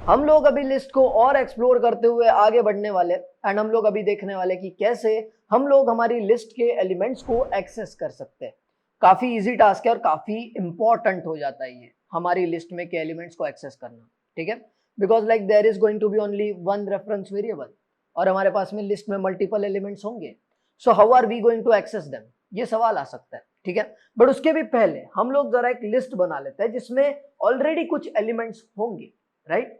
हम लोग अभी लिस्ट को और एक्सप्लोर करते हुए आगे बढ़ने वाले एंड हम लोग अभी देखने वाले कि कैसे हम लोग हमारी लिस्ट के एलिमेंट्स को एक्सेस कर सकते हैं। काफी इजी टास्क है और काफी इंपॉर्टेंट हो जाता है ये हमारी लिस्ट में के एलिमेंट्स को एक्सेस करना, ठीक है। Because like there is going to be only one reference variable और हमारे पास में लिस्ट में मल्टीपल एलिमेंट्स होंगे, so how are we going to access them, ये सवाल आ सकता है, ठीक है। बट उसके भी पहले हम लोग जरा एक लिस्ट बना लेते हैं जिसमें ऑलरेडी कुछ एलिमेंट्स होंगे, राइट।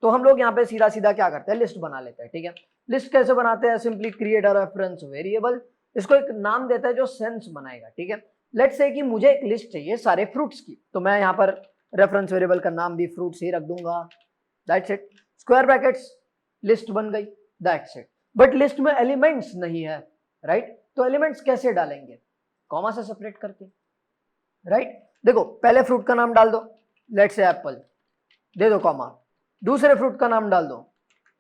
तो हम लोग यहाँ पे सीधा सीधा क्या करते हैं, लिस्ट बना लेते हैं, ठीक है। लिस्ट कैसे बनाते हैं, simply create a reference variable, इसको एक नाम देता है जो सेंस बनाएगा, ठीक है। लेट्स से कि मुझे एक लिस्ट चाहिए सारे फ्रूट्स की, तो मैं यहाँ पर रेफरेंस वेरिएबल का नाम भी फ्रूट्स ही रख दूंगा, that's it. Square brackets, list बन गई, दैट्स इट। बट लिस्ट में एलिमेंट्स नहीं है, राइट। तो एलिमेंट्स कैसे डालेंगे, कॉमा से सेपरेट करके, राइट। देखो पहले फ्रूट का नाम डाल दो, लेट्स से एप्पल, दे दो कॉमा। दूसरे फ्रूट का नाम डाल दो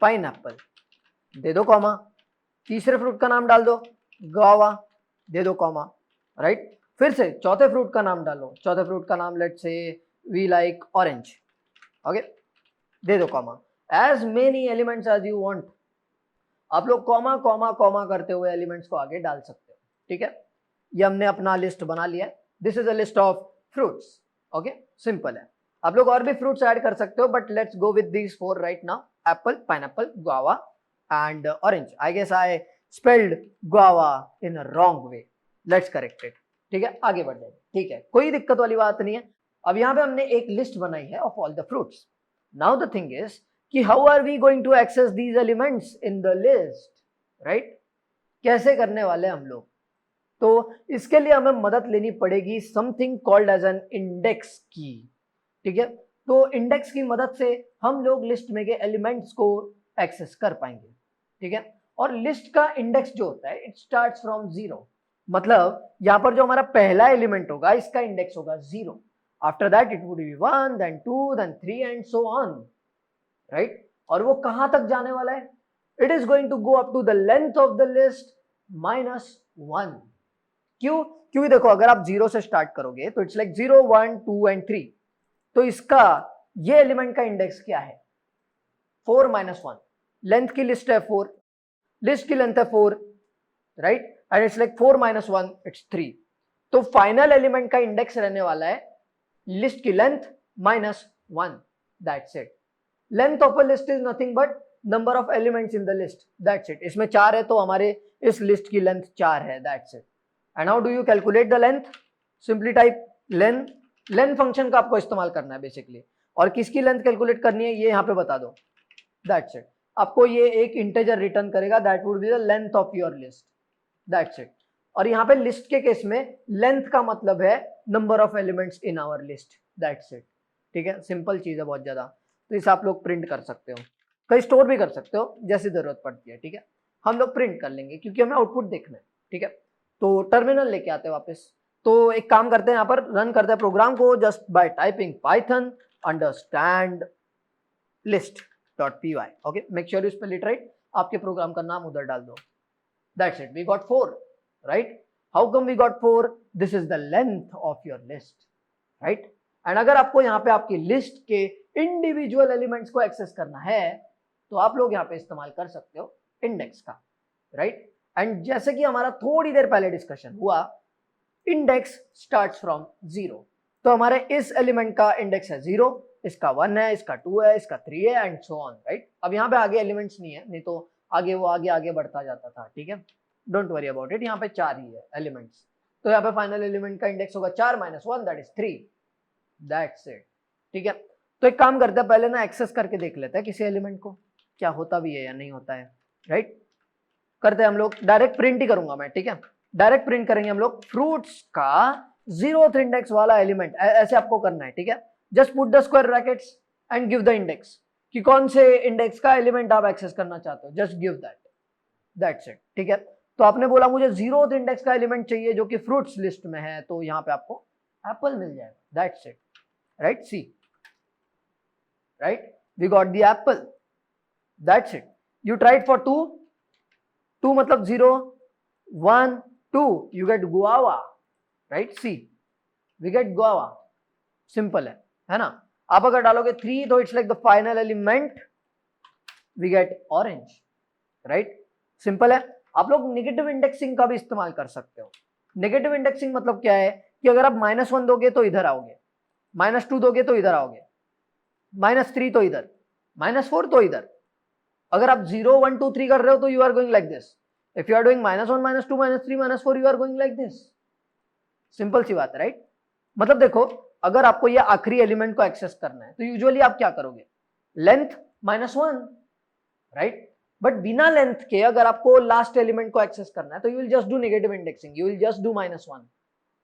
पाइन एप्पल, दे दो कॉमा। तीसरे फ्रूट का नाम डाल दो गावा, दे दो कॉमा, राइट। फिर से चौथे फ्रूट का नाम डालो, चौथे फ्रूट का नाम let's say we like orange, okay, दे दो comma. As many elements as you want, आप लोग कॉमा कॉमा कॉमा करते हुए एलिमेंट्स को आगे डाल सकते हो, ठीक है। ये हमने अपना लिस्ट बना लिया है, this is a list of fruits, okay, simple है। आप लोग और भी फ्रूट्स ऐड कर सकते हो but let's go with these four right now, apple, pineapple, guava and orange. I guess I spelled guava in a wrong way, let's correct it, ठीक है। आगे बढ़ जाएंगे, ठीक है, कोई दिक्कत वाली बात नहीं है। अब यहाँ पे हमने एक लिस्ट बनाई है of all the fruits. Now the thing is कि how are we going to access these elements in the list, right. कैसे करने वाले हम लोग, तो इसके लिए हमें मदद लेनी पड़ेगी something called as an index की, ठीक है। तो इंडेक्स की मदद से हम लोग लिस्ट में के एलिमेंट्स को एक्सेस कर पाएंगे, ठीक है। और लिस्ट का इंडेक्स जो होता है इट स्टार्ट्स फ्रॉम 0, मतलब यहां पर जो हमारा पहला एलिमेंट होगा इसका इंडेक्स होगा 0, after that it would be 1 then 2 then 3 and so on, right. और वो कहां तक जाने वाला है, it is going to go up to the length of the list -1। क्यों, क्योंकि देखो अगर आप 0 से स्टार्ट करोगे तो इट्स लाइक 0 1 2 एंड 3, तो इसका ये एलिमेंट का इंडेक्स क्या है 4 -1, लेंथ की लिस्ट है 4, लिस्ट की लेंथ है 4, right, and it's like 4 -1 it's 3। तो फाइनल एलिमेंट का इंडेक्स रहने वाला है लिस्ट की length -1, that's it. Length of a list is nothing but number of elements in the list, that's it. इसमें 4 है तो हमारे इस लिस्ट की लेंथ 4 है, that's it. And how do you calculate the length, simply type length, length function का आपको इस्तेमाल करना है बेसिकली। और किसकी लेंथ कैलकुलेट करनी है ये यहाँ पे बता दो, दैट्स इट। आपको ये एक इंटीजर रिटर्न करेगा, that would be the length of your list, that's it. और यहाँ पे लिस्ट के केस में लेंथ का मतलब है number of elements in our list, that's it, ठीक है। सिंपल चीज है बहुत ज्यादा, तो इसे आप लोग प्रिंट कर सकते हो, कहीं स्टोर भी कर सकते हो जैसी जरूरत पड़ती है, ठीक है। हम लोग प्रिंट कर लेंगे क्योंकि हमें आउटपुट देखना है, ठीक है। तो टर्मिनल लेके आते हैं वापस। तो एक काम करते हैं, यहाँ पर रन करते हैं प्रोग्राम को just by typing Python understand list dot P Y, okay, make sure you spell it right, आपके प्रोग्राम का नाम उधर डाल दो, that's it. We got 4, right. How come we got 4, this is the length of your list, right. And अगर आपको यहाँ पे आपकी लिस्ट के इंडिविजुअल एलिमेंट्स को एक्सेस करना है तो आप लोग यहाँ पे इस्तेमाल कर सकते हो इंडेक्स का, राइट। एंड जैसे कि हमारा थोड़ी देर पहले डिस्कशन हुआ, इंडेक्स स्टार्ट्स फ्रॉम 0, तो हमारे इस एलिमेंट का इंडेक्स है 0, इसका 1 है, इसका 2 है, इसका 3 है एंड सो ऑन, राइट। अब यहाँ पे आगे एलिमेंट्स नहीं है, नहीं तो आगे वो आगे आगे बढ़ता जाता था, ठीक है। डोंट वरी अबाउट इट, यहाँ पे 4 ही है एलिमेंट्स, तो यहाँ पे फाइनल एलिमेंट का इंडेक्स होगा 4 -1 दैट इज 3, दैट्स इट, ठीक है। तो एक काम करते हैं, पहले ना एक्सेस करके देख लेते हैं किसी एलिमेंट को क्या होता भी है या नहीं होता है, राइट। करते हैं हम लोग, डायरेक्ट प्रिंट ही करूंगा मैं, ठीक है। डायरेक्ट प्रिंट करेंगे हम लोग फ्रूट्स का 0th इंडेक्स वाला एलिमेंट, ऐसे आपको करना है, ठीक है। Just put the square brackets and give the index, कि कौन से इंडेक्स का एलिमेंट आप एक्सेस करना चाहते हो, just give that, that's it, ठीक है। तो आपने बोला मुझे 0th इंडेक्स का एलिमेंट चाहिए जो कि फ्रूट्स लिस्ट में है, तो यहाँ पे आपको एप्पल मिल जाएगा, that's it, right. See, right, we got the apple, that's it. You tried for 2 मतलब 0 1 2, you get guava, right? See, we get guava, simple है ना। आप अगर डालोगे 3 तो it's like the final element, we get orange, right. Simple है। आप लोग नेगेटिव इंडेक्सिंग का भी इस्तेमाल कर सकते हो। नेगेटिव इंडेक्सिंग मतलब क्या है कि अगर आप -1 दोगे तो इधर आओगे, -2 दोगे तो इधर आओगे, -3 तो इधर, -4 तो इधर। अगर आप 0 1 2 3 कर रहे हो तो you are going like this. If you are doing -1 -2 -3 -4 you are going like this. Simple सी बात है, राइट। मतलब देखो, अगर आपको ये आखिरी एलिमेंट को एक्सेस करना है तो यूजुअली आप क्या करोगे, लेंथ -1, राइट। बट बिना लेंथ के अगर आपको लास्ट एलिमेंट को एक्सेस करना है तो you will just do negative indexing, you will just do -1,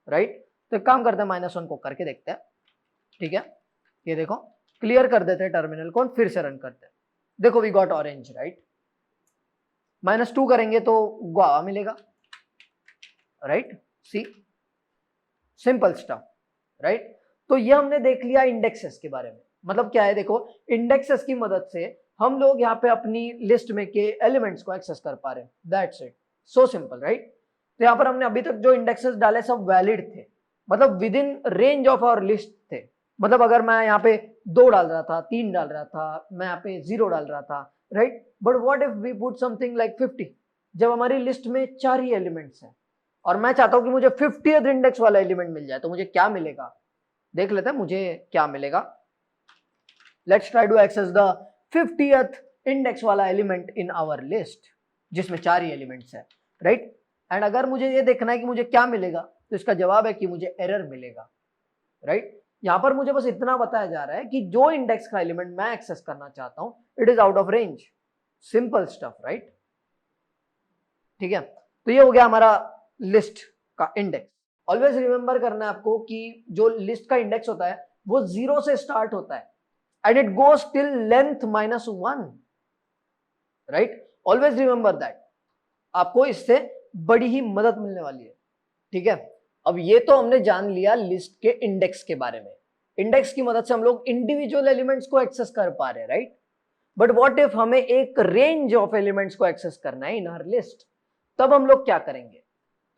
right. तो एक काम करते हैं, -1 को करके देखते हैं, ठीक है। ये देखो, क्लियर कर देते हैं टर्मिनल को, फिर से रन करते हैं। देखो वी गॉट ऑरेंज, राइट। -2 करेंगे तो गुआवा मिलेगा, राइट। सी, सिंपल स्टफ, राइट। तो ये हमने देख लिया इंडेक्सेस के बारे में। मतलब क्या है, देखो इंडेक्सेस की मदद से हम लोग यहाँ पे अपनी लिस्ट में के एलिमेंट्स को एक्सेस कर पा रहे हैं, that's it, so simple, right. तो यहाँ पर हमने अभी तक जो इंडेक्सेस डाले सब वैलिड थे, मतलब within range of our list थे। मतलब अगर मैं यहाँ पे 2 डाल रहा था, 3 डाल रहा था, मैं यहाँ पे 0 डाल रहा था, right. But what if we put something like 50, जब हमारी लिस्ट में 4 ही एलिमेंट्स हैं और मैं चाहता हूं कि मुझे 50th इंडेक्स वाला एलिमेंट मिल जाए, तो मुझे क्या मिलेगा, देख लेते हैं मुझे क्या मिलेगा। Let's try to access the 50th index वाला एलिमेंट इन आवर लिस्ट, जिसमें 4 ही एलिमेंट्स है, राइट। एंड अगर मुझे ये देखना है कि मुझे क्या मिलेगा, तो इसका जवाब है कि मुझे एरर मिलेगा, राइट। यहां पर मुझे बस इतना बताया जा रहा है कि जो इंडेक्स का एलिमेंट मैं एक्सेस करना चाहता हूं, it is out of range, simple stuff, right. ठीक है, तो ये हो गया हमारा लिस्ट का इंडेक्स। ऑलवेज रिमेंबर करना है आपको कि जो लिस्ट का इंडेक्स होता है वो 0 से स्टार्ट होता है and it goes till length -1, right. Always remember that, आपको इससे बड़ी ही मदद मिलने वाली है, ठीक है। अब ये तो हमने जान लिया लिस्ट के इंडेक्स के बारे में। इंडेक्स की मदद से हम लोग इंडिविजुअल एलिमेंट्स को एक्सेस कर पा रहे हैं, राइट। बट व्हाट इफ हमें एक रेंज ऑफ एलिमेंट्स को एक्सेस करना है इन आवर लिस्ट, तब हम लोग क्या करेंगे।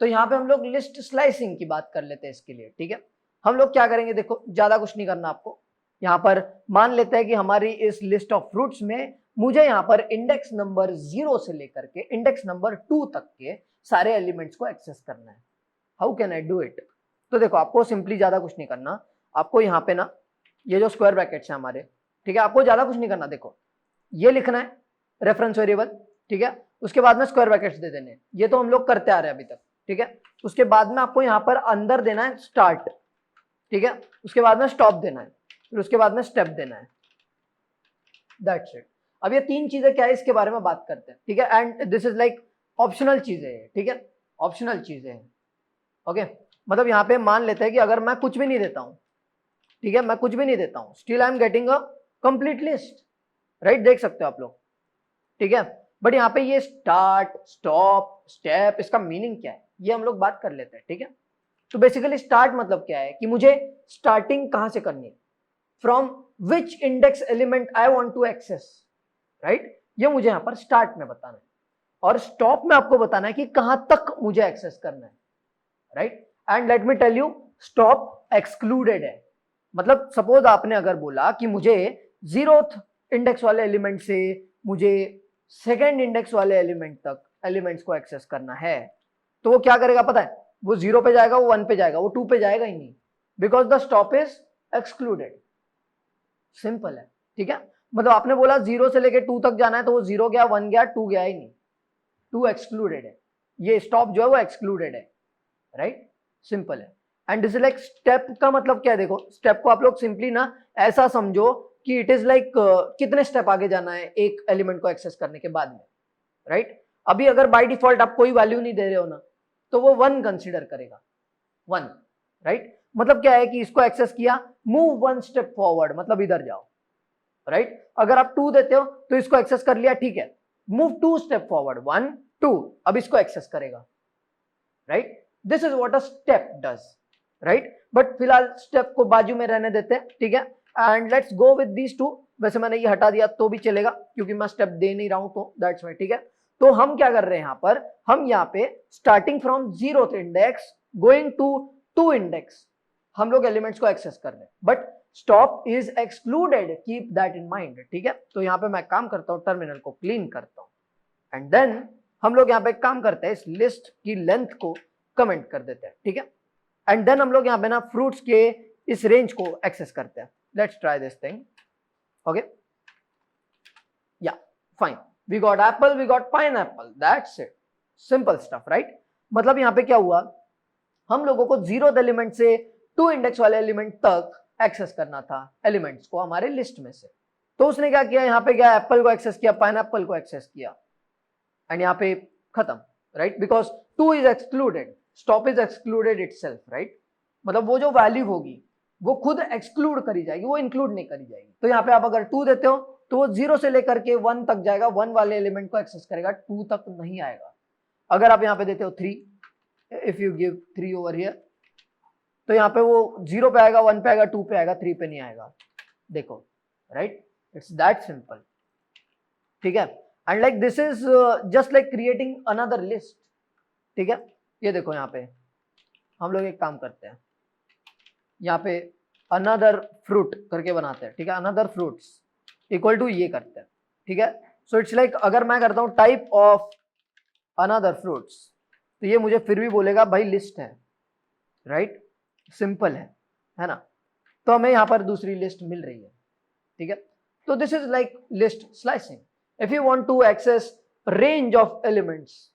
तो यहां पे हम लोग लिस्ट स्लाइसिंग की बात कर लेते हैं इसके लिए, ठीक है। हम लोग क्या करेंगे, देखो ज्यादा कुछ नहीं करना आपको। यहां पर मान लेते हैं कि हमारी इस लिस्ट ऑफ फ्रूट्स में मुझे यहां पर इंडेक्स नंबर 0 से लेकर के इंडेक्स नंबर 2 तक के सारे एलिमेंट्स को एक्सेस करना है। How can I do it. तो देखो आपको सिंपली ज्यादा कुछ नहीं करना, आपको यहाँ पे ना ये जो स्क्वायर ब्रैकेट्स हैं हमारे, ठीक है, आपको ज्यादा कुछ नहीं करना। देखो ये लिखना है रेफरेंस वेरिएबल, ठीक है, उसके बाद में स्क्वायर ब्रैकेट्स दे देने, ये तो हम लोग करते आ रहे हैं अभी तक, ठीक है। उसके बाद में आपको यहाँ पर अंदर देना है स्टार्ट, ठीक है, उसके बाद में स्टॉप देना है, फिर उसके बाद में स्टेप देना है, दैट्स इट। अब ये 3 चीजें क्या है इसके बारे में बात करते हैं, ठीक है। And this is like optional चीजें हैं, ठीक है, ऑप्शनल चीजें हैं, ओके। मतलब यहाँ पे मान लेते हैं कि अगर मैं कुछ भी नहीं देता हूं, ठीक है, मैं कुछ भी नहीं देता हूं, still I am getting a complete list, right, देख सकते हो आप लोग, ठीक है। बट यहाँ पे ये स्टार्ट स्टॉप स्टेप, इसका मीनिंग क्या है ये हम लोग बात कर लेते हैं, ठीक है। तो बेसिकली स्टार्ट मतलब क्या है कि मुझे स्टार्टिंग कहां से करनी है, from which index element I want to access, right, ये मुझे यहां पर स्टार्ट में बताना है। और स्टॉप में आपको बताना है कि कहां तक मुझे एक्सेस करना है, right. And let me tell you, stop excluded है। मतलब सपोज आपने अगर बोला कि मुझे 0th इंडेक्स वाले एलिमेंट से मुझे 2nd इंडेक्स वाले एलिमेंट तक एलिमेंट्स को एक्सेस करना है, तो वो क्या करेगा पता है, वो 0 पे जाएगा, वो 1 पे जाएगा, वो 2 पे जाएगा ही नहीं, because the stop is excluded, simple है, ठीक है। मतलब आपने बोला 0 से लेके 2 तक जाना है, तो वो 0 गया, 1 गया, 2 गया ही नहीं, 2 एक्सक्लूडेड है, ये स्टॉप जो है वो एक्सक्लूडेड है, राइट, सिंपल है। And this is like step का मतलब क्या है, देखो स्टेप को आप लोग सिंपली ना ऐसा समझो कि इट इज लाइक कितने स्टेप आगे जाना है एक एलिमेंट को एक्सेस करने के बाद में, राइट। अभी अगर बाय डिफॉल्ट आप कोई वैल्यू नहीं दे रहे हो ना, तो वो 1 कंसीडर करेगा, 1, राइट। मतलब क्या है कि इसको एक्सेस किया, मूव 1 स्टेप फॉरवर्ड, मतलब इधर जाओ, राइट। अगर आप 2 देते हो तो इसको एक्सेस कर लिया, ठीक है, मूव 2 स्टेप फॉरवर्ड, 1 2, अब इसको एक्सेस करेगा, right. This is what a step does, right. But फिलहाल स्टेप को बाजू में रहने देते हैं, ठीक है। And let's go with these 2। वैसे मैंने ये हटा दिया तो भी चलेगा क्योंकि मैं स्टेप दे नहीं रहा हूं, तो दैट्स वाई, ठीक है। तो हम क्या कर रहे हैं यहां पर, हम यहाँ पे starting from 0th index going to 2 index हम लोग एलिमेंट्स को एक्सेस कर रहे हैं। But stop is excluded, keep that in mind, ठीक है। तो यहाँ पे मैं काम करता हूँ, टर्मिनल को क्लीन करता हूँ एंड देन हम लोग यहाँ पे काम करते हैं, इस लिस्ट की लेंथ को कमेंट कर देते हैं, ठीक है। एंड देन हम लोग यहाँ पे ना फ्रूट्स के इस रेंज को एक्सेस करते हैं। Let's try this thing, okay, yeah fine, we got apple, we got pineapple, that's it, simple stuff, right. मतलब यहाँ पे क्या हुआ, हम लोगों को 0th एलिमेंट से 2 इंडेक्स वाले एलिमेंट तक एक्सेस करना था एलिमेंट्स को हमारे लिस्ट में से। तो उसने क्या किया, यहाँ पे क्या एप्पल को एक्सेस किया, पाइनएप्पल को एक्सेस किया एंड यहाँ पे खत्म, right, because 2 is excluded, stop is excluded itself, right. मतलब वो जो वैल्यू होगी वो खुद एक्सक्लूड करी जाएगी, वो इंक्लूड नहीं करी जाएगी। तो यहाँ पे आप अगर 2 देते हो तो वो 0 से लेकर के 1 तक जाएगा, 1 वाले एलिमेंट को एक्सेस करेगा, 2 तक नहीं आएगा। अगर आप यहाँ पे देते हो 3, if you give 3 over here, तो यहाँ पे वो 0 पे आएगा, 1 पे आएगा, 2 पे आएगा, 3 पे नहीं आएगा, देखो, राइट, इट्स दैट सिंपल, ठीक है। And like this is just like creating another list, ठीक है। ये देखो यहाँ पे हम लोग एक काम करते हैं, यहाँ पे अनदर फ्रूट करके बनाते हैं, ठीक है, अनदर फ्रूट्स इक्वल टू ये करते हैं, ठीक है। सो इट्स लाइक अगर मैं करता हूँ टाइप ऑफ अनदर फ्रूट्स, तो ये मुझे फिर भी बोलेगा भाई लिस्ट है, राइट, सिंपल है ना। तो हमें यहाँ पर दूसरी लिस्ट मिल रही है, ठीक है। तो this is like list slicing. If you want to access range of elements,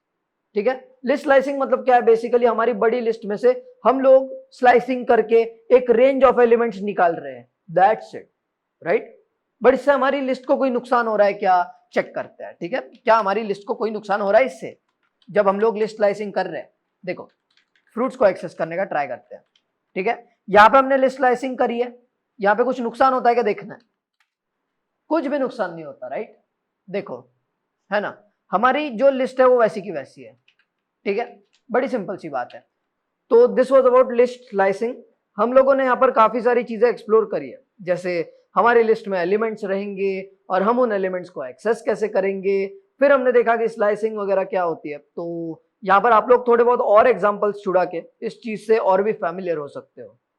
ठीक है, लिस्ट स्लाइसिंग मतलब क्या है, बेसिकली हमारी बड़ी लिस्ट में से हम लोग स्लाइसिंग करके एक रेंज ऑफ एलिमेंट्स निकाल रहे हैं, दैट्स इट, राइट। बट इससे हमारी लिस्ट को कोई नुकसान हो रहा है क्या, चेक करते हैं, ठीक है। क्या हमारी लिस्ट को कोई नुकसान हो रहा है इससे, जब हम लोग लिस्ट स्लाइसिंग कर रहे हैं। देखो फ्रूट्स को एक्सेस करने का ट्राई करते हैं, ठीक है। यहाँ पे हमने लिस्ट स्लाइसिंग करी है, यहाँ पे कुछ नुकसान होता है क्या, देखना है, कुछ भी नुकसान नहीं होता, राइट, देखो, है ना, हमारी जो लिस्ट है वो वैसी की वैसी है, ठीक है, बड़ी सिंपल सी बात है। तो this was about list slicing. हम लोगों ने यहाँ पर काफी सारी चीजें एक्सप्लोर करी है, जैसे हमारी लिस्ट में एलिमेंट्स रहेंगे और हम उन एलिमेंट्स को एक्सेस कैसे करेंगे, फिर हमने देखा कि स्लाइसिंग वगैरह क्या होती है। तो यहाँ पर आप लोग थोड़े बहुत और एग्जांपल्स छुड़ा के इस चीज से और भी फैमिलियर हो सकते हो।